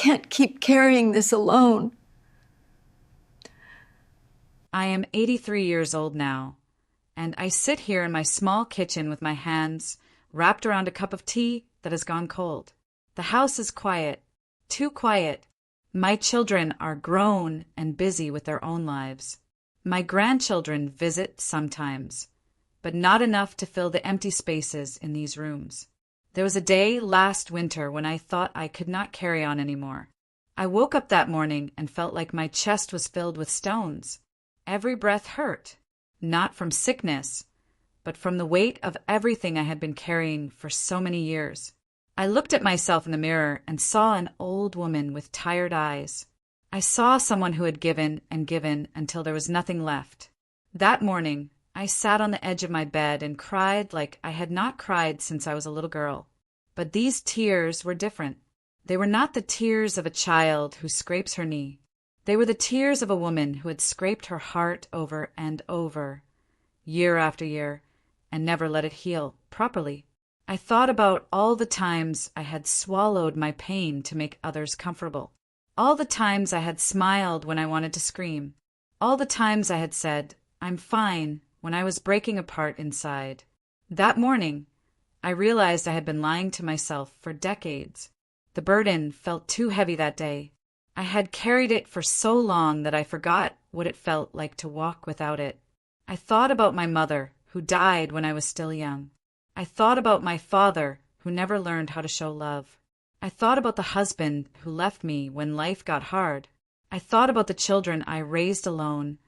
can't keep carrying this alone. I am 83 years old now, and I sit here in my small kitchen with my hands wrapped around a cup of tea that has gone cold. The house is quiet, too quiet. My children are grown and busy with their own lives. My grandchildren visit sometimes, but not enough to fill the empty spaces in these rooms. There was a day last winter when I thought I could not carry on anymore. I woke up that morning and felt like my chest was filled with stones. Every breath hurt, not from sickness, but from the weight of everything I had been carrying for so many years. I looked at myself in the mirror and saw an old woman with tired eyes. I saw someone who had given and given until there was nothing left. That morning, I sat on the edge of my bed and cried like I had not cried since I was a little girl. But these tears were different. They were not the tears of a child who scrapes her knee. They were the tears of a woman who had scraped her heart over and over, year after year, and never let it heal properly. I thought about all the times I had swallowed my pain to make others comfortable. All the times I had smiled when I wanted to scream. All the times I had said, "I'm fine," when I was breaking apart inside. That morning, I realized I had been lying to myself for decades. The burden felt too heavy that day. I had carried it for so long that I forgot what it felt like to walk without it. I thought about my mother, who died when I was still young. I thought about my father, who never learned how to show love. I thought about the husband who left me when life got hard. I thought about the children I raised alone,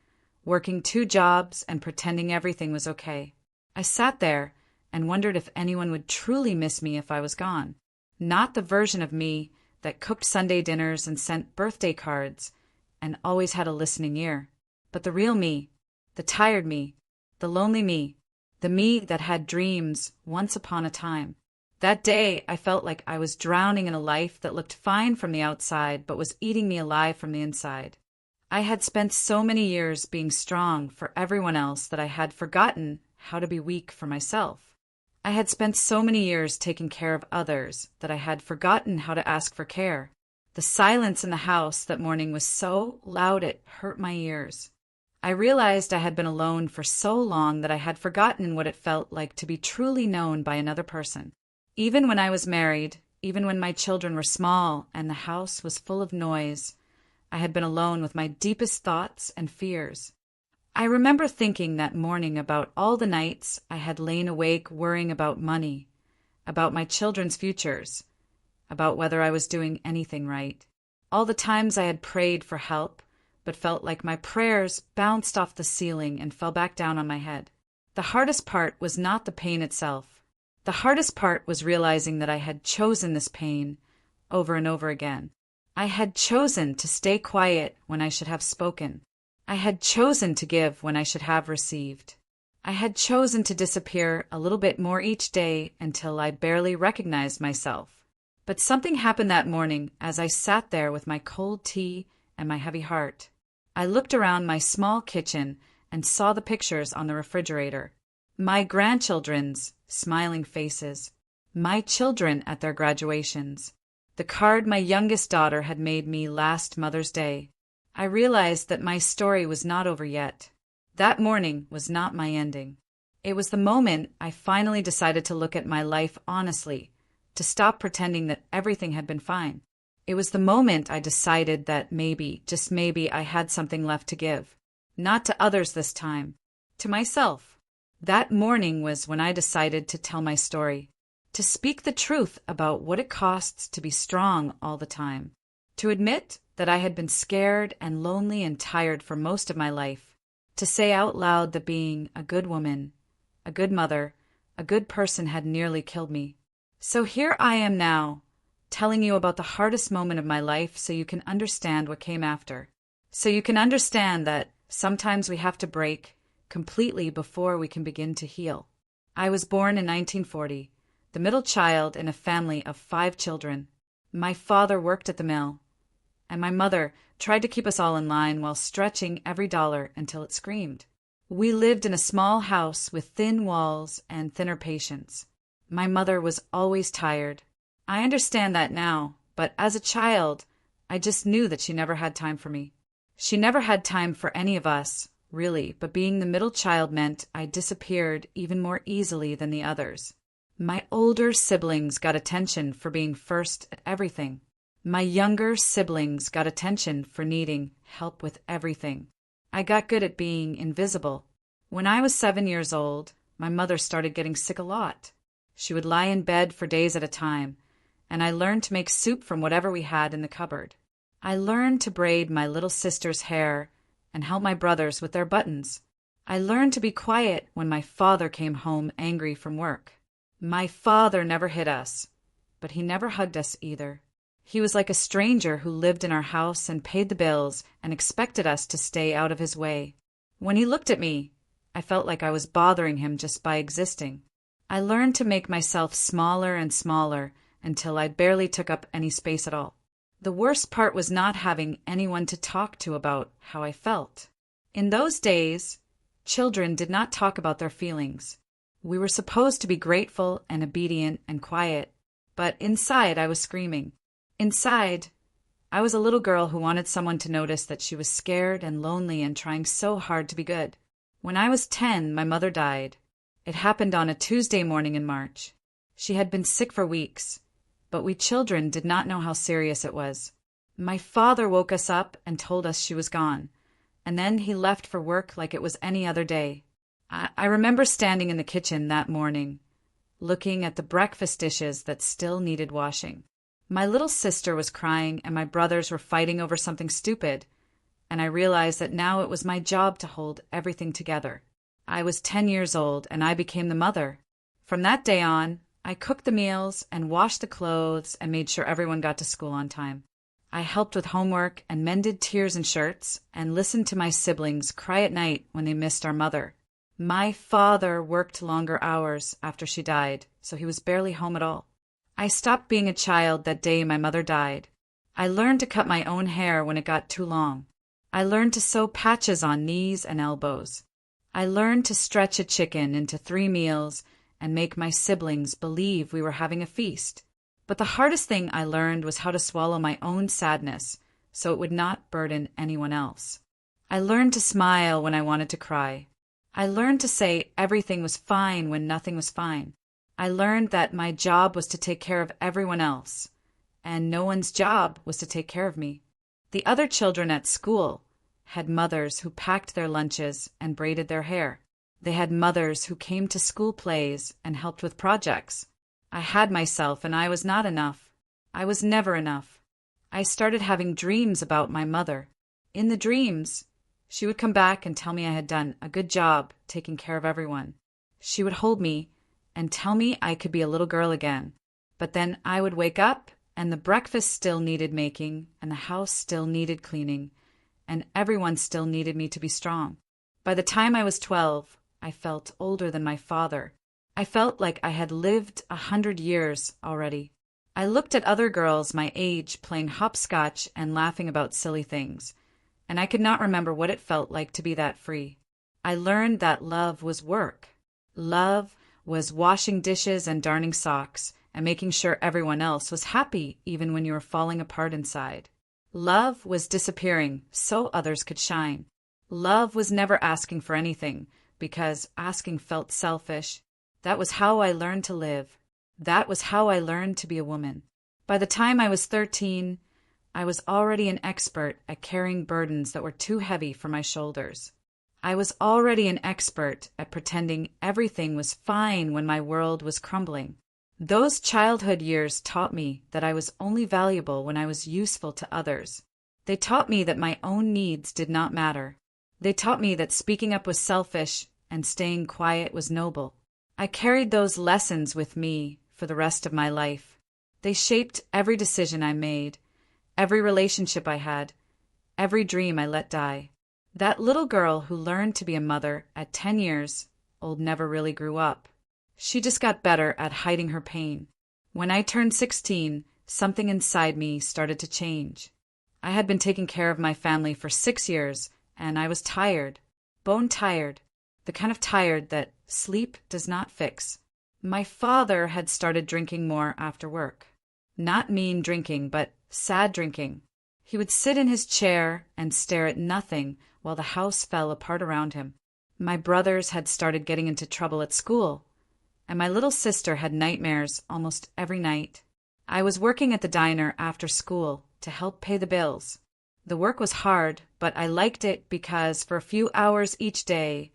working 2 jobs and pretending everything was okay. I sat there and wondered if anyone would truly miss me if I was gone. Not the version of me that cooked Sunday dinners and sent birthday cards and always had a listening ear, but the real me, the tired me, the lonely me, the me that had dreams once upon a time. That day, I felt like I was drowning in a life that looked fine from the outside but was eating me alive from the inside. I had spent so many years being strong for everyone else that I had forgotten how to be weak for myself. I had spent so many years taking care of others that I had forgotten how to ask for care. The silence in the house that morning was so loud it hurt my ears. I realized I had been alone for so long that I had forgotten what it felt like to be truly known by another person. Even when I was married, even when my children were small and the house was full of noise, I had been alone with my deepest thoughts and fears. I remember thinking that morning about all the nights I had lain awake worrying about money, about my children's futures, about whether I was doing anything right. All the times I had prayed for help, but felt like my prayers bounced off the ceiling and fell back down on my head. The hardest part was not the pain itself. The hardest part was realizing that I had chosen this pain over and over again. I had chosen to stay quiet when I should have spoken. I had chosen to give when I should have received. I had chosen to disappear a little bit more each day until I barely recognized myself. But something happened that morning as I sat there with my cold tea and my heavy heart. I looked around my small kitchen and saw the pictures on the refrigerator. My grandchildren's smiling faces. My children at their graduations. The card my youngest daughter had made me last Mother's Day. I realized that my story was not over yet. That morning was not my ending. It was the moment I finally decided to look at my life honestly, to stop pretending that everything had been fine. It was the moment I decided that maybe, just maybe, I had something left to give. Not to others this time, to myself. That morning was when I decided to tell my story, to speak the truth about what it costs to be strong all the time, to admit that I had been scared and lonely and tired for most of my life, to say out loud that being a good woman, a good mother, a good person had nearly killed me. So here I am now, telling you about the hardest moment of my life so you can understand what came after. So you can understand that sometimes we have to break completely before we can begin to heal. I was born in 1940, the middle child in a family of 5 children. My father worked at the mill, and my mother tried to keep us all in line while stretching every dollar until it screamed. We lived in a small house with thin walls and thinner patients. My mother was always tired. I understand that now, but as a child, I just knew that she never had time for me. She never had time for any of us, really, but being the middle child meant I disappeared even more easily than the others. My older siblings got attention for being first at everything. My younger siblings got attention for needing help with everything. I got good at being invisible. When I was 7 years old, my mother started getting sick a lot. She would lie in bed for days at a time, and I learned to make soup from whatever we had in the cupboard. I learned to braid my little sister's hair and help my brothers with their buttons. I learned to be quiet when my father came home angry from work. My father never hit us, but he never hugged us either. He was like a stranger who lived in our house and paid the bills and expected us to stay out of his way. When he looked at me, I felt like I was bothering him just by existing. I learned to make myself smaller and smaller until I barely took up any space at all. The worst part was not having anyone to talk to about how I felt. In those days, children did not talk about their feelings. We were supposed to be grateful and obedient and quiet, but inside I was screaming. Inside, I was a little girl who wanted someone to notice that she was scared and lonely and trying so hard to be good. When I was 10, my mother died. It happened on a Tuesday morning in March. She had been sick for weeks, but we children did not know how serious it was. My father woke us up and told us she was gone, and then he left for work like it was any other day. I remember standing in the kitchen that morning, looking at the breakfast dishes that still needed washing. My little sister was crying and my brothers were fighting over something stupid, and I realized that now it was my job to hold everything together. I was 10 years old and I became the mother. From that day on, I cooked the meals and washed the clothes and made sure everyone got to school on time. I helped with homework and mended tears and shirts and listened to my siblings cry at night when they missed our mother. My father worked longer hours after she died, so he was barely home at all. I stopped being a child that day my mother died. I learned to cut my own hair when it got too long. I learned to sew patches on knees and elbows. I learned to stretch a chicken into 3 meals and make my siblings believe we were having a feast. But the hardest thing I learned was how to swallow my own sadness so it would not burden anyone else. I learned to smile when I wanted to cry. I learned to say everything was fine when nothing was fine. I learned that my job was to take care of everyone else, and no one's job was to take care of me. The other children at school had mothers who packed their lunches and braided their hair. They had mothers who came to school plays and helped with projects. I had myself, and I was not enough. I was never enough. I started having dreams about my mother. In the dreams, she would come back and tell me I had done a good job taking care of everyone. She would hold me and tell me I could be a little girl again. But then I would wake up, and the breakfast still needed making, and the house still needed cleaning, and everyone still needed me to be strong. By the time I was 12, I felt older than my father. I felt like I had lived 100 years already. I looked at other girls my age playing hopscotch and laughing about silly things, and I could not remember what it felt like to be that free. I learned that love was work. Love was washing dishes and darning socks and making sure everyone else was happy even when you were falling apart inside. Love was disappearing so others could shine. Love was never asking for anything because asking felt selfish. That was how I learned to live. That was how I learned to be a woman. By the time I was 13, I was already an expert at carrying burdens that were too heavy for my shoulders. I was already an expert at pretending everything was fine when my world was crumbling. Those childhood years taught me that I was only valuable when I was useful to others. They taught me that my own needs did not matter. They taught me that speaking up was selfish and staying quiet was noble. I carried those lessons with me for the rest of my life. They shaped every decision I made, every relationship I had, every dream I let die. That little girl who learned to be a mother at 10 years old never really grew up. She just got better at hiding her pain. When I turned 16, something inside me started to change. I had been taking care of my family for 6 years, and I was tired, bone tired, the kind of tired that sleep does not fix. My father had started drinking more after work. Not mean drinking, but sad drinking. He would sit in his chair and stare at nothing while the house fell apart around him. My brothers had started getting into trouble at school, and my little sister had nightmares almost every night. I was working at the diner after school to help pay the bills. The work was hard, but I liked it because for a few hours each day,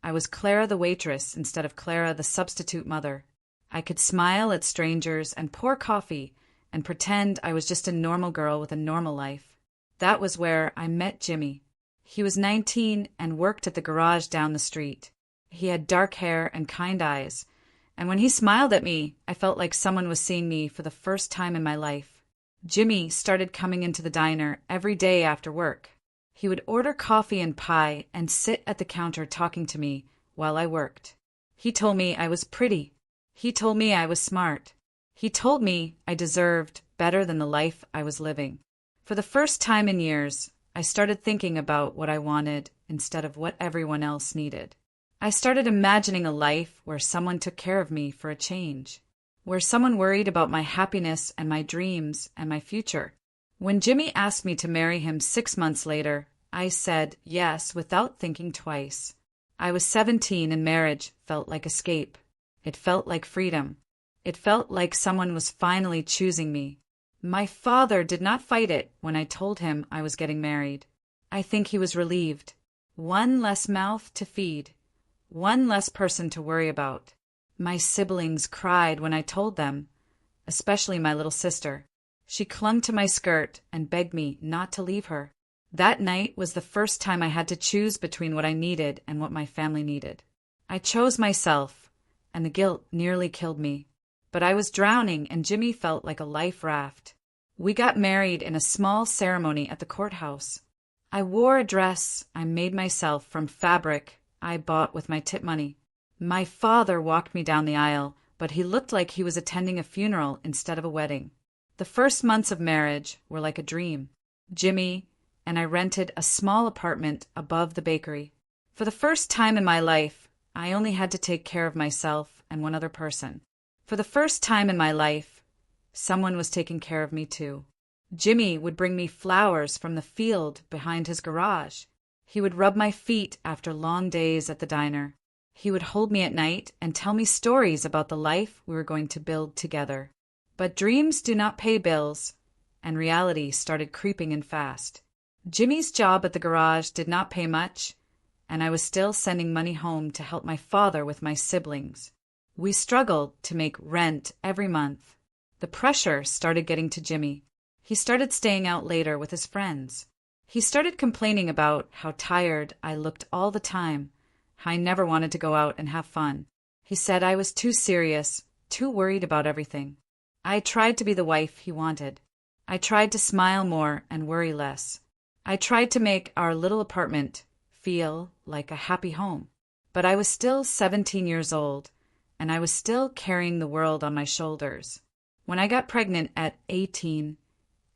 I was Clara the waitress instead of Clara the substitute mother. I could smile at strangers and pour coffee and pretend I was just a normal girl with a normal life. That was where I met Jimmy. He was 19 and worked at the garage down the street. He had dark hair and kind eyes, and when he smiled at me, I felt like someone was seeing me for the first time in my life. Jimmy started coming into the diner every day after work. He would order coffee and pie and sit at the counter talking to me while I worked. He told me I was pretty. He told me I was smart. He told me I deserved better than the life I was living. For the first time in years, I started thinking about what I wanted instead of what everyone else needed. I started imagining a life where someone took care of me for a change, where someone worried about my happiness and my dreams and my future. When Jimmy asked me to marry him 6 months later, I said yes without thinking twice. I was 17 and marriage felt like escape. It felt like freedom. It felt like someone was finally choosing me. My father did not fight it when I told him I was getting married. I think he was relieved. One less mouth to feed. One less person to worry about. My siblings cried when I told them, especially my little sister. She clung to my skirt and begged me not to leave her. That night was the first time I had to choose between what I needed and what my family needed. I chose myself, and the guilt nearly killed me. But I was drowning, and Jimmy felt like a life raft. We got married in a small ceremony at the courthouse. I wore a dress I made myself from fabric I bought with my tip money. My father walked me down the aisle, but he looked like he was attending a funeral instead of a wedding. The first months of marriage were like a dream. Jimmy and I rented a small apartment above the bakery. For the first time in my life, I only had to take care of myself and one other person. For the first time in my life, someone was taking care of me too. Jimmy would bring me flowers from the field behind his garage. He would rub my feet after long days at the diner. He would hold me at night and tell me stories about the life we were going to build together. But dreams do not pay bills, and reality started creeping in fast. Jimmy's job at the garage did not pay much, and I was still sending money home to help my father with my siblings. We struggled to make rent every month. The pressure started getting to Jimmy. He started staying out later with his friends. He started complaining about how tired I looked all the time, how I never wanted to go out and have fun. He said I was too serious, too worried about everything. I tried to be the wife he wanted. I tried to smile more and worry less. I tried to make our little apartment feel like a happy home. But I was still 17 years old, and I was still carrying the world on my shoulders. When I got pregnant at 18,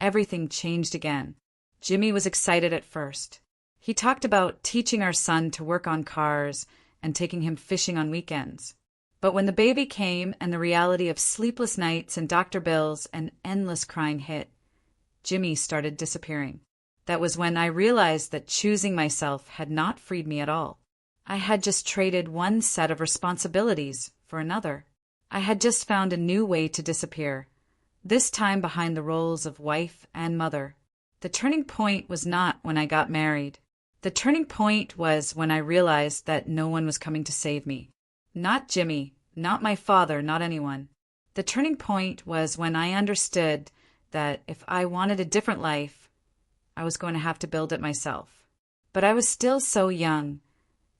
everything changed again. Jimmy was excited at first. He talked about teaching our son to work on cars and taking him fishing on weekends. But when the baby came and the reality of sleepless nights and doctor bills and endless crying hit, Jimmy started disappearing. That was when I realized that choosing myself had not freed me at all. I had just traded one set of responsibilities for another. I had just found a new way to disappear, this time behind the roles of wife and mother. The turning point was not when I got married. The turning point was when I realized that no one was coming to save me. Not Jimmy, not my father, not anyone. The turning point was when I understood that if I wanted a different life, I was going to have to build it myself. But I was still so young,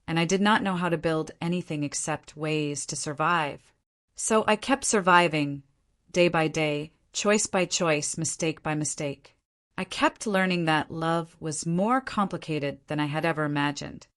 and I did not know how to build anything except ways to survive. So I kept surviving, day by day, choice by choice, mistake by mistake. I kept learning that love was more complicated than I had ever imagined.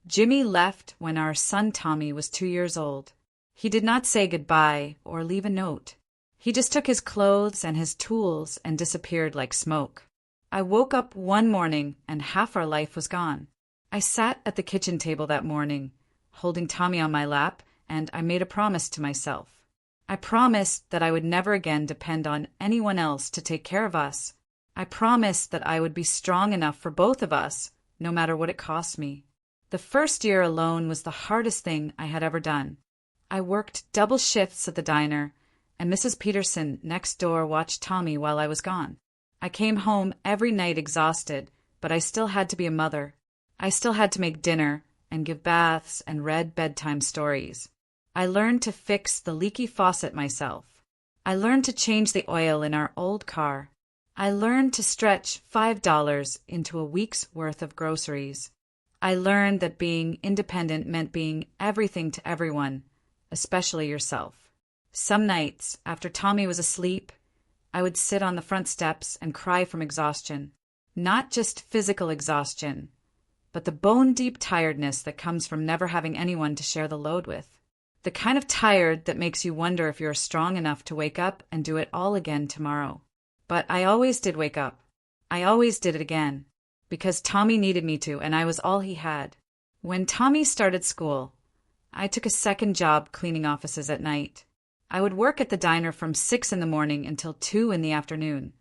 Jimmy left when our son Tommy was 2 years old. He did not say goodbye or leave a note. He just took his clothes and his tools and disappeared like smoke. I woke up one morning and half our life was gone. I sat at the kitchen table that morning, holding Tommy on my lap, and I made a promise to myself. I promised that I would never again depend on anyone else to take care of us. I promised that I would be strong enough for both of us, no matter what it cost me. The first year alone was the hardest thing I had ever done. I worked double shifts at the diner, and Mrs. Peterson next door watched Tommy while I was gone. I came home every night exhausted, but I still had to be a mother. I still had to make dinner and give baths and read bedtime stories. I learned to fix the leaky faucet myself. I learned to change the oil in our old car. I learned to stretch $5 into a week's worth of groceries. I learned that being independent meant being everything to everyone, especially yourself. Some nights, after Tommy was asleep, I would sit on the front steps and cry from exhaustion. Not just physical exhaustion, but the bone-deep tiredness that comes from never having anyone to share the load with. The kind of tired that makes you wonder if you're strong enough to wake up and do it all again tomorrow. But I always did wake up. I always did it again. Because Tommy needed me to, and I was all he had. When Tommy started school, I took a second job cleaning offices at night. I would work at the diner from 6 in the morning until 2 in the afternoon,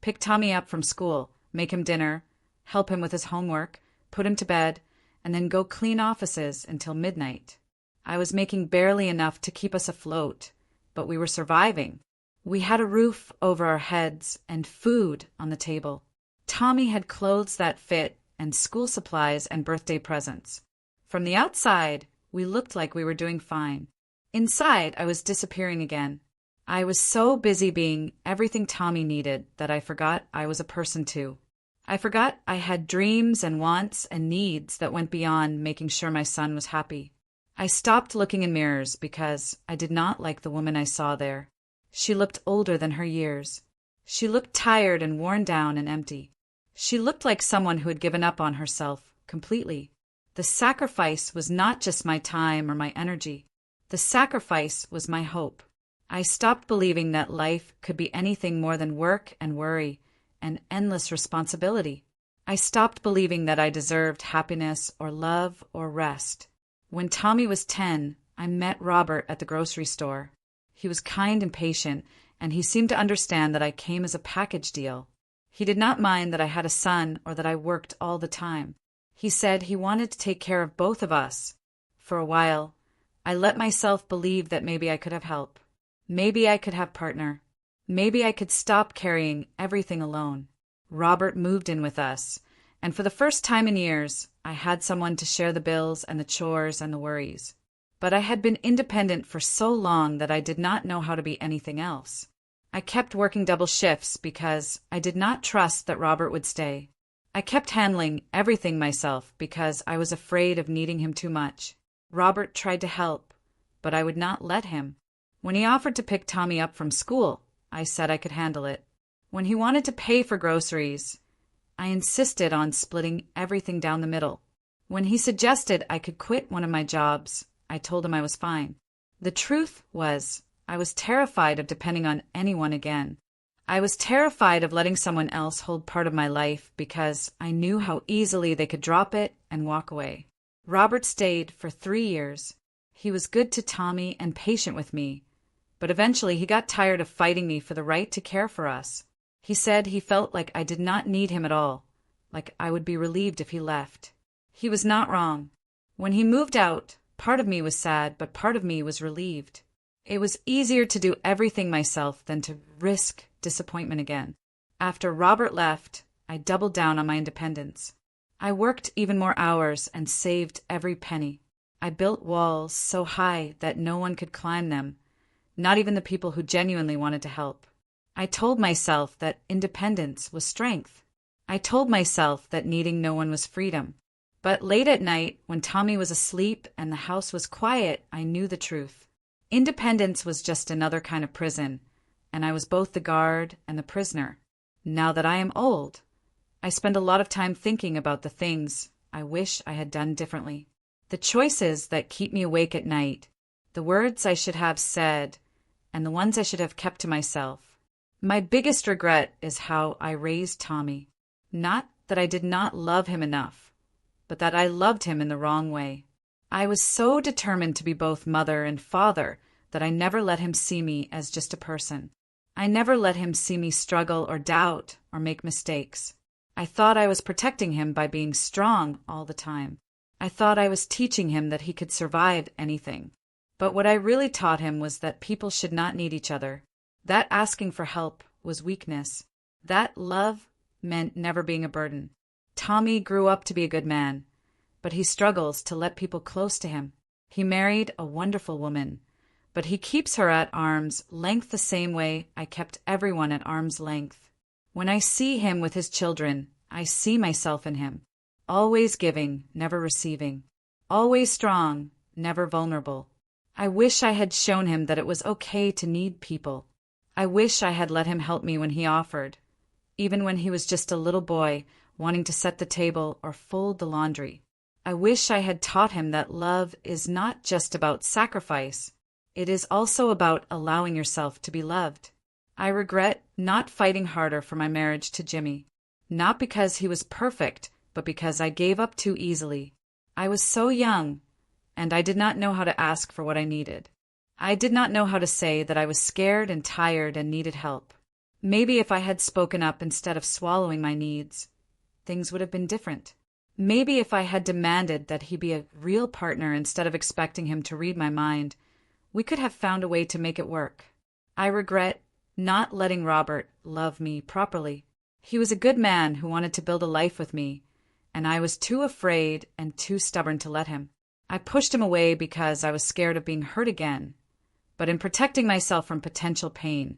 pick Tommy up from school, make him dinner, help him with his homework, put him to bed, and then go clean offices until midnight. I was making barely enough to keep us afloat, but we were surviving. We had a roof over our heads and food on the table. Tommy had clothes that fit and school supplies and birthday presents. From the outside, we looked like we were doing fine. Inside, I was disappearing again. I was so busy being everything Tommy needed that I forgot I was a person too. I forgot I had dreams and wants and needs that went beyond making sure my son was happy. I stopped looking in mirrors because I did not like the woman I saw there. She looked older than her years. She looked tired and worn down and empty. She looked like someone who had given up on herself completely. The sacrifice was not just my time or my energy. The sacrifice was my hope. I stopped believing that life could be anything more than work and worry and endless responsibility. I stopped believing that I deserved happiness or love or rest. When Tommy was 10, I met Robert at the grocery store. He was kind and patient, and he seemed to understand that I came as a package deal. He did not mind that I had a son or that I worked all the time. He said he wanted to take care of both of us. For a while, I let myself believe that maybe I could have help. Maybe I could have partner. Maybe I could stop carrying everything alone. Robert moved in with us, and for the first time in years, I had someone to share the bills and the chores and the worries. But I had been independent for so long that I did not know how to be anything else. I kept working double shifts because I did not trust that Robert would stay. I kept handling everything myself because I was afraid of needing him too much. Robert tried to help, but I would not let him. When he offered to pick Tommy up from school, I said I could handle it. When he wanted to pay for groceries, I insisted on splitting everything down the middle. When he suggested I could quit one of my jobs, I told him I was fine. The truth was, I was terrified of depending on anyone again. I was terrified of letting someone else hold part of my life because I knew how easily they could drop it and walk away. Robert stayed for 3 years. He was good to Tommy and patient with me, but eventually he got tired of fighting me for the right to care for us. He said he felt like I did not need him at all, like I would be relieved if he left. He was not wrong. When he moved out, part of me was sad, but part of me was relieved. It was easier to do everything myself than to risk disappointment again. After Robert left, I doubled down on my independence. I worked even more hours and saved every penny. I built walls so high that no one could climb them, not even the people who genuinely wanted to help. I told myself that independence was strength. I told myself that needing no one was freedom. But late at night, when Tommy was asleep and the house was quiet, I knew the truth. Independence was just another kind of prison, and I was both the guard and the prisoner. Now that I am old, I spend a lot of time thinking about the things I wish I had done differently. The choices that keep me awake at night, the words I should have said, and the ones I should have kept to myself. My biggest regret is how I raised Tommy. Not that I did not love him enough, but that I loved him in the wrong way. I was so determined to be both mother and father that I never let him see me as just a person. I never let him see me struggle or doubt or make mistakes. I thought I was protecting him by being strong all the time. I thought I was teaching him that he could survive anything. But what I really taught him was that people should not need each other. That asking for help was weakness. That love meant never being a burden. Tommy grew up to be a good man, but he struggles to let people close to him. He married a wonderful woman, but he keeps her at arm's length the same way I kept everyone at arm's length. When I see him with his children, I see myself in him. Always giving, never receiving. Always strong, never vulnerable. I wish I had shown him that it was okay to need people. I wish I had let him help me when he offered, even when he was just a little boy wanting to set the table or fold the laundry. I wish I had taught him that love is not just about sacrifice. It is also about allowing yourself to be loved. I regret not fighting harder for my marriage to Jimmy. Not because he was perfect, but because I gave up too easily. I was so young, and I did not know how to ask for what I needed. I did not know how to say that I was scared and tired and needed help. Maybe if I had spoken up instead of swallowing my needs, things would have been different. Maybe if I had demanded that he be a real partner instead of expecting him to read my mind, we could have found a way to make it work. I regret not letting Robert love me properly. He was a good man who wanted to build a life with me, and I was too afraid and too stubborn to let him. I pushed him away because I was scared of being hurt again. But in protecting myself from potential pain,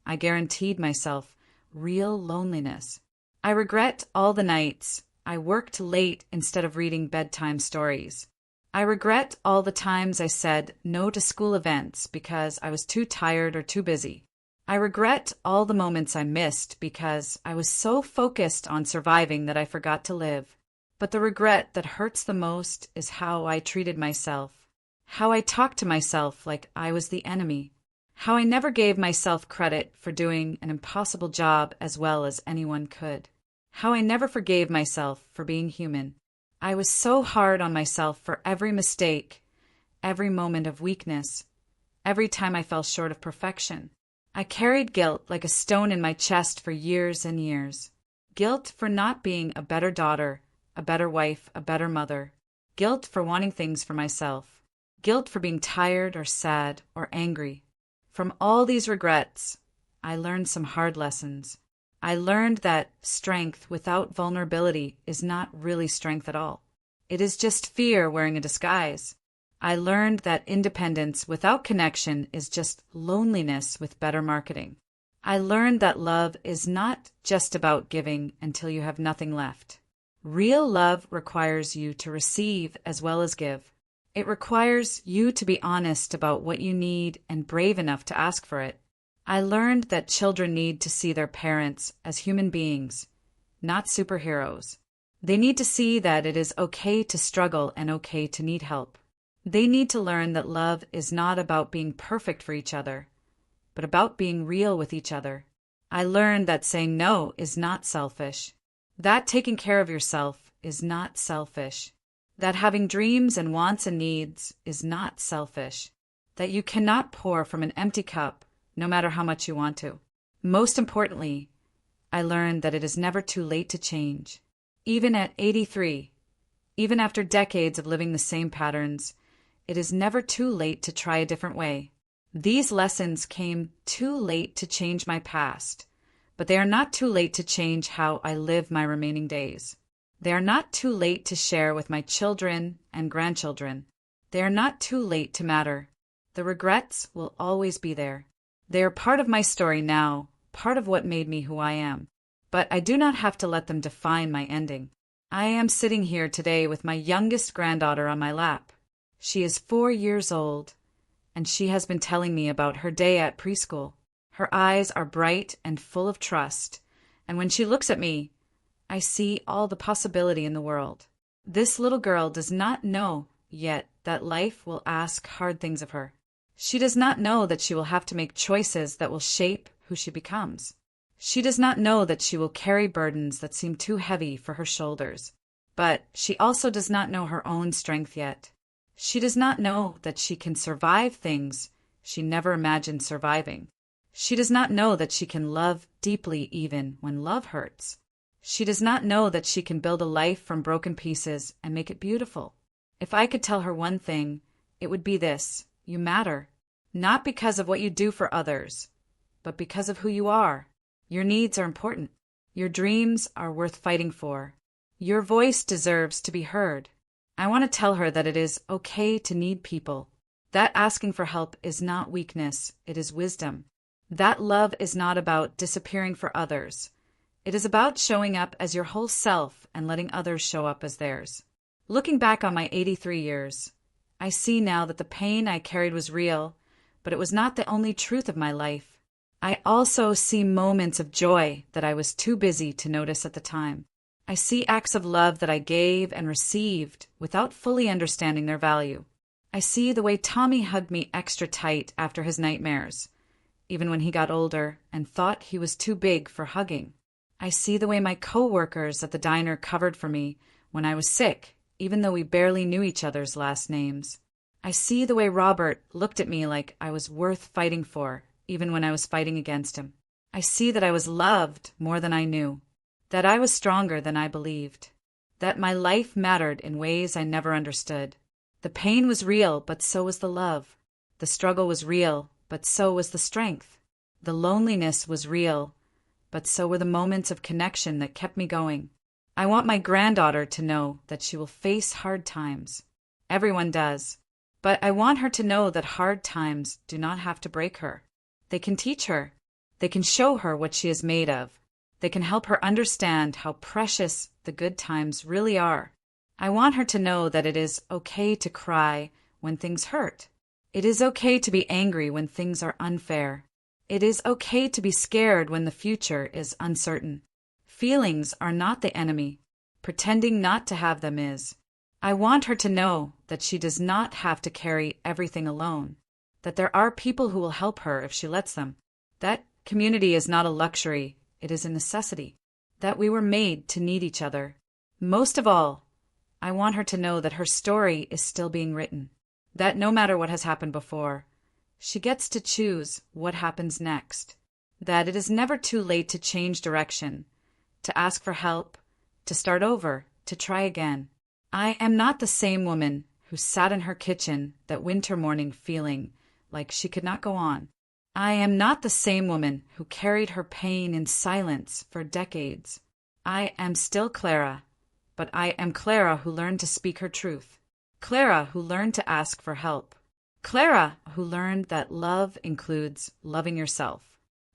I guaranteed myself real loneliness. I regret all the nights I worked late instead of reading bedtime stories. I regret all the times I said no to school events because I was too tired or too busy. I regret all the moments I missed because I was so focused on surviving that I forgot to live. But the regret that hurts the most is how I treated myself. How I talked to myself like I was the enemy. How I never gave myself credit for doing an impossible job as well as anyone could. How I never forgave myself for being human. I was so hard on myself for every mistake, every moment of weakness, every time I fell short of perfection. I carried guilt like a stone in my chest for years and years. Guilt for not being a better daughter, a better wife, a better mother. Guilt for wanting things for myself. Guilt for being tired or sad or angry. From all these regrets, I learned some hard lessons. I learned that strength without vulnerability is not really strength at all. It is just fear wearing a disguise. I learned that independence without connection is just loneliness with better marketing. I learned that love is not just about giving until you have nothing left. Real love requires you to receive as well as give. It requires you to be honest about what you need and brave enough to ask for it. I learned that children need to see their parents as human beings, not superheroes. They need to see that it is okay to struggle and okay to need help. They need to learn that love is not about being perfect for each other, but about being real with each other. I learned that saying no is not selfish. That taking care of yourself is not selfish. That having dreams and wants and needs is not selfish. That you cannot pour from an empty cup, no matter how much you want to. Most importantly, I learned that it is never too late to change. Even at 83, even after decades of living the same patterns, it is never too late to try a different way. These lessons came too late to change my past, but they are not too late to change how I live my remaining days. They are not too late to share with my children and grandchildren. They are not too late to matter. The regrets will always be there. They are part of my story now, part of what made me who I am. But I do not have to let them define my ending. I am sitting here today with my youngest granddaughter on my lap. She is 4 years old, and she has been telling me about her day at preschool. Her eyes are bright and full of trust, and when she looks at me, I see all the possibility in the world. This little girl does not know yet that life will ask hard things of her. She does not know that she will have to make choices that will shape who she becomes. She does not know that she will carry burdens that seem too heavy for her shoulders. But she also does not know her own strength yet. She does not know that she can survive things she never imagined surviving. She does not know that she can love deeply even when love hurts. She does not know that she can build a life from broken pieces and make it beautiful. If I could tell her one thing, it would be this: you matter. Not because of what you do for others, but because of who you are. Your needs are important. Your dreams are worth fighting for. Your voice deserves to be heard. I want to tell her that it is okay to need people. That asking for help is not weakness, it is wisdom. That love is not about disappearing for others. It is about showing up as your whole self and letting others show up as theirs. Looking back on my 83 years, I see now that the pain I carried was real, but it was not the only truth of my life. I also see moments of joy that I was too busy to notice at the time. I see acts of love that I gave and received without fully understanding their value. I see the way Tommy hugged me extra tight after his nightmares, even when he got older and thought he was too big for hugging. I see the way my co-workers at the diner covered for me when I was sick, even though we barely knew each other's last names. I see the way Robert looked at me like I was worth fighting for, even when I was fighting against him. I see that I was loved more than I knew, that I was stronger than I believed, that my life mattered in ways I never understood. The pain was real, but so was the love. The struggle was real, but so was the strength. The loneliness was real, but so were the moments of connection that kept me going. I want my granddaughter to know that she will face hard times. Everyone does. But I want her to know that hard times do not have to break her. They can teach her. They can show her what she is made of. They can help her understand how precious the good times really are. I want her to know that it is okay to cry when things hurt. It is okay to be angry when things are unfair. It is okay to be scared when the future is uncertain. Feelings are not the enemy. Pretending not to have them is. I want her to know that she does not have to carry everything alone, that there are people who will help her if she lets them. That community is not a luxury, it is a necessity. That we were made to need each other. Most of all, I want her to know that her story is still being written. That no matter what has happened before, she gets to choose what happens next. That it is never too late to change direction, to ask for help, to start over, to try again. I am not the same woman who sat in her kitchen that winter morning feeling like she could not go on. I am not the same woman who carried her pain in silence for decades. I am still Clara, but I am Clara who learned to speak her truth. Clara who learned to ask for help. Clara who learned that love includes loving yourself.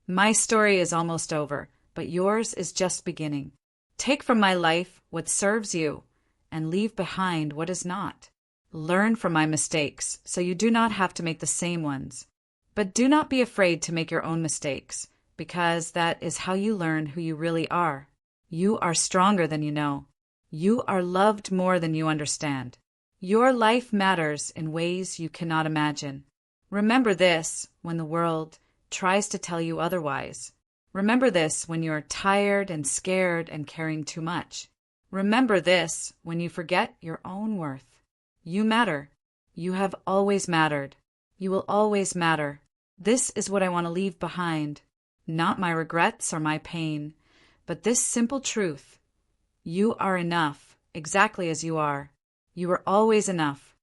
My story is almost over, but yours is just beginning. Take from my life what serves you, and leave behind what is not. Learn from my mistakes, so you do not have to make the same ones. But do not be afraid to make your own mistakes, because that is how you learn who you really are. You are stronger than you know. You are loved more than you understand. Your life matters in ways you cannot imagine. Remember this when the world tries to tell you otherwise. Remember this when you're tired and scared and caring too much. Remember this when you forget your own worth. You matter. You have always mattered. You will always matter. This is what I want to leave behind. Not my regrets or my pain, but this simple truth. You are enough, exactly as you are. You are always enough.